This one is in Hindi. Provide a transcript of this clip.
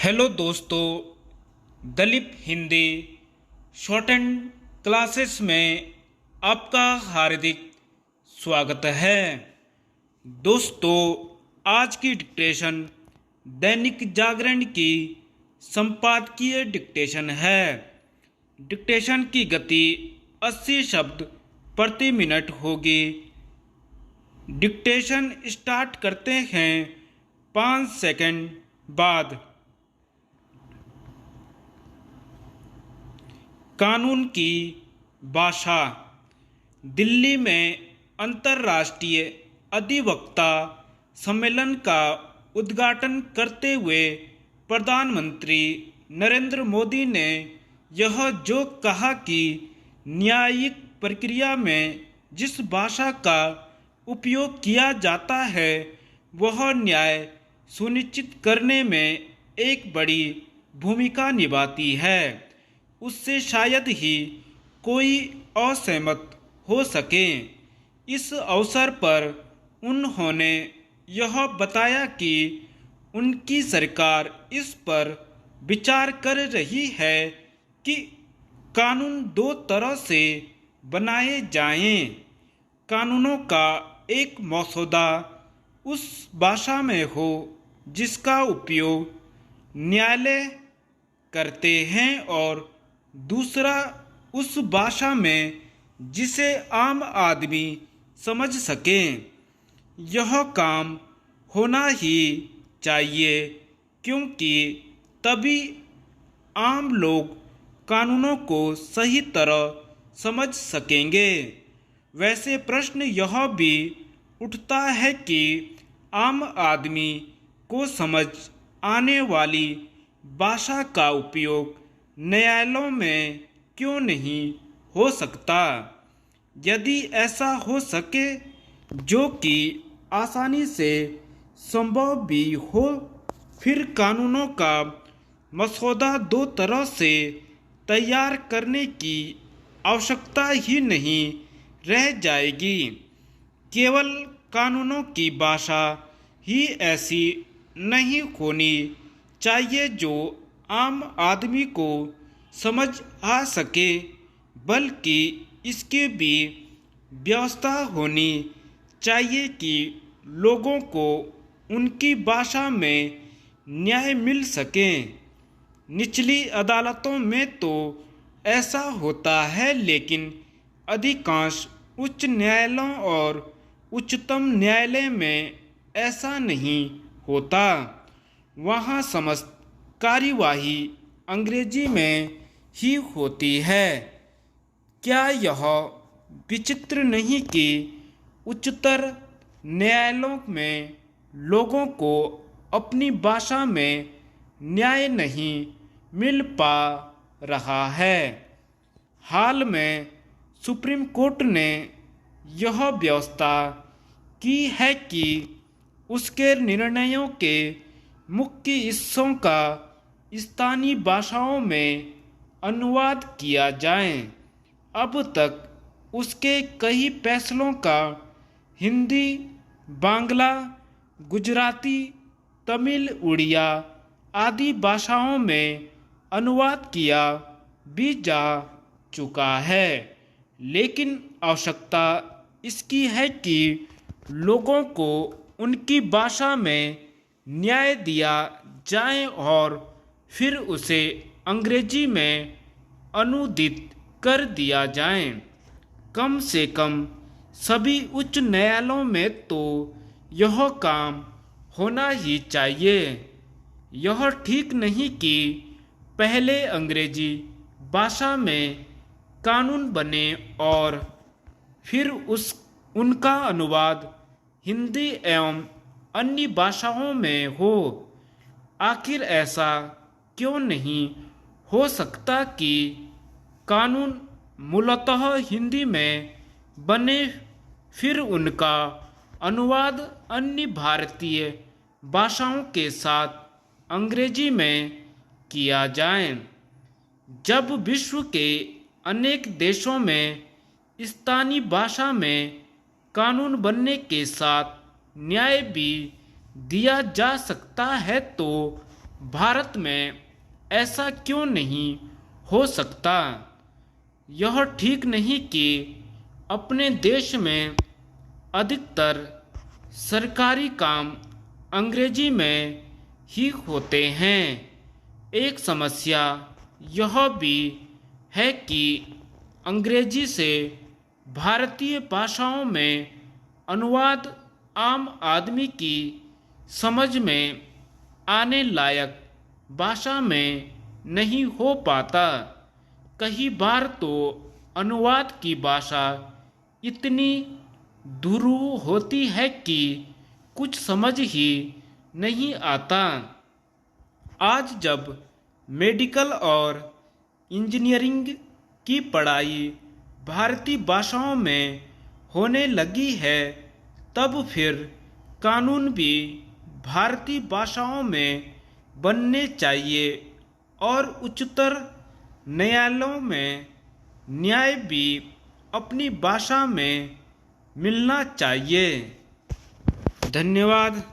हेलो दोस्तों, Dalip Hindi short and classes में आपका हार्दिक स्वागत है। दोस्तों, आज की डिक्टेशन दैनिक जागरण की संपादकीय डिक्टेशन है। डिक्टेशन की गति 80 शब्द प्रति मिनट होगी। डिक्टेशन स्टार्ट करते हैं 5 सेकंड बाद। कानून की भाषा। दिल्ली में अंतर्राष्ट्रीय अधिवक्ता सम्मेलन का उद्घाटन करते हुए प्रधानमंत्री नरेंद्र मोदी ने यह जो कहा कि न्यायिक प्रक्रिया में जिस भाषा का उपयोग किया जाता है वह न्याय सुनिश्चित करने में एक बड़ी भूमिका निभाती है, उससे शायद ही कोई असहमत हो सके। इस अवसर पर उन्होंने यह बताया कि उनकी सरकार इस पर विचार कर रही है कि कानून दो तरह से बनाए जाएं। कानूनों का एक मसौदा उस भाषा में हो जिसका उपयोग न्यायालय करते हैं और दूसरा उस भाषा में जिसे आम आदमी समझ सके। यह काम होना ही चाहिए क्योंकि तभी आम लोग कानूनों को सही तरह समझ सकेंगे। वैसे प्रश्न यह भी उठता है कि आम आदमी को समझ आने वाली भाषा का उपयोग न्यायालयों में क्यों नहीं हो सकता। यदि ऐसा हो सके, जो कि आसानी से संभव भी हो, फिर कानूनों का मसौदा दो तरह से तैयार करने की आवश्यकता ही नहीं रह जाएगी। केवल कानूनों की भाषा ही ऐसी नहीं होनी चाहिए जो आम आदमी को समझ आ सके, बल्कि इसकी भी व्यवस्था होनी चाहिए कि लोगों को उनकी भाषा में न्याय मिल सके। निचली अदालतों में तो ऐसा होता है, लेकिन अधिकांश उच्च न्यायालयों और उच्चतम न्यायालय में ऐसा नहीं होता। वहाँ समस्त कार्यवाही अंग्रेजी में ही होती है। क्या यह विचित्र नहीं कि उच्चतर न्यायालयों में लोगों को अपनी भाषा में न्याय नहीं मिल पा रहा है। हाल में सुप्रीम कोर्ट ने यह व्यवस्था की है कि उसके निर्णयों के मुख्य हिस्सों का स्थानीय भाषाओं में अनुवाद किया जाए। अब तक उसके कई फैसलों का हिंदी, बांग्ला, गुजराती, तमिल, उड़िया आदि भाषाओं में अनुवाद किया भी जा चुका है, लेकिन आवश्यकता इसकी है कि लोगों को उनकी भाषा में न्याय दिया जाए और फिर उसे अंग्रेजी में अनुदित कर दिया जाए। कम से कम सभी उच्च न्यायालयों में तो यह काम होना ही चाहिए। यह ठीक नहीं कि पहले अंग्रेजी भाषा में कानून बने और फिर उनका अनुवाद हिंदी एवं अन्य भाषाओं में हो। आखिर ऐसा क्यों नहीं हो सकता कि कानून मूलतः हिंदी में बने, फिर उनका अनुवाद अन्य भारतीय भाषाओं के साथ अंग्रेजी में किया जाए। जब विश्व के अनेक देशों में स्थानीय भाषा में कानून बनने के साथ न्याय भी दिया जा सकता है, तो भारत में ऐसा क्यों नहीं हो सकता? यह ठीक नहीं कि अपने देश में अधिकतर सरकारी काम अंग्रेजी में ही होते हैं। एक समस्या यह भी है कि अंग्रेजी से भारतीय भाषाओं में अनुवाद आम आदमी की समझ में आने लायक भाषा में नहीं हो पाता। कई बार तो अनुवाद की भाषा इतनी दुरूह होती है कि कुछ समझ ही नहीं आता। आज जब मेडिकल और इंजीनियरिंग की पढ़ाई भारतीय भाषाओं में होने लगी है, तब फिर कानून भी भारतीय भाषाओं में बनने चाहिए और उच्चतर न्यायालयों में न्याय भी अपनी भाषा में मिलना चाहिए। धन्यवाद।